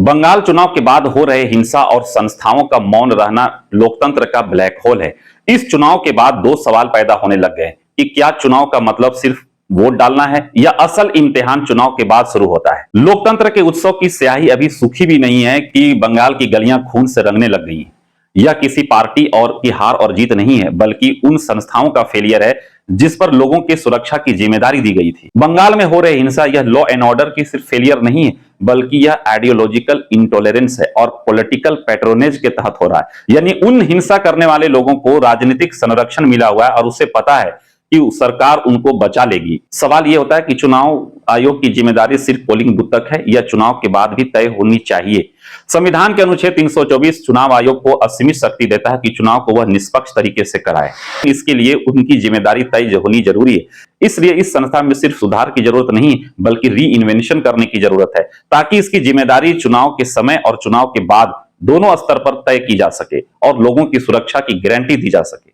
बंगाल चुनाव के बाद हो रहे हिंसा और संस्थाओं का मौन रहना लोकतंत्र का ब्लैक होल है। इस चुनाव के बाद दो सवाल पैदा होने लग गए कि क्या चुनाव का मतलब सिर्फ वोट डालना है या असल इम्तिहान चुनाव के बाद शुरू होता है। लोकतंत्र के उत्सव की स्याही अभी सूखी भी नहीं है कि बंगाल की गलियां खून से रंगने लग गई हैं। यह किसी पार्टी और की हार और जीत नहीं है, बल्कि उन संस्थाओं का फेलियर है जिस पर लोगों की सुरक्षा की जिम्मेदारी दी गई थी। बंगाल में हो रहे हिंसा यह लॉ एंड ऑर्डर की सिर्फ फेलियर नहीं है, बल्कि यह आइडियोलॉजिकल इंटॉलरेंस है और पॉलिटिकल पैट्रोनेज के तहत हो रहा है। यानी उन हिंसा करने वाले लोगों को राजनीतिक संरक्षण मिला हुआ है और उसे पता है कि सरकार उनको बचा लेगी। सवाल यह होता है कि चुनाव आयोग की जिम्मेदारी सिर्फ पोलिंग बूथ तक है या चुनाव के बाद भी तय होनी चाहिए। संविधान के अनुच्छेद 324 चुनाव आयोग को असीमित शक्ति देता है कि चुनाव को वह निष्पक्ष तरीके से कराए। इसके लिए उनकी जिम्मेदारी तय होनी जरूरी है। इसलिए इस संस्था में सिर्फ सुधार की जरूरत नहीं, बल्कि री इन्वेंशन करने की जरूरत है, ताकि इसकी जिम्मेदारी चुनाव के समय और चुनाव के बाद दोनों स्तर पर तय की जा सके और लोगों की सुरक्षा की गारंटी दी जा सके।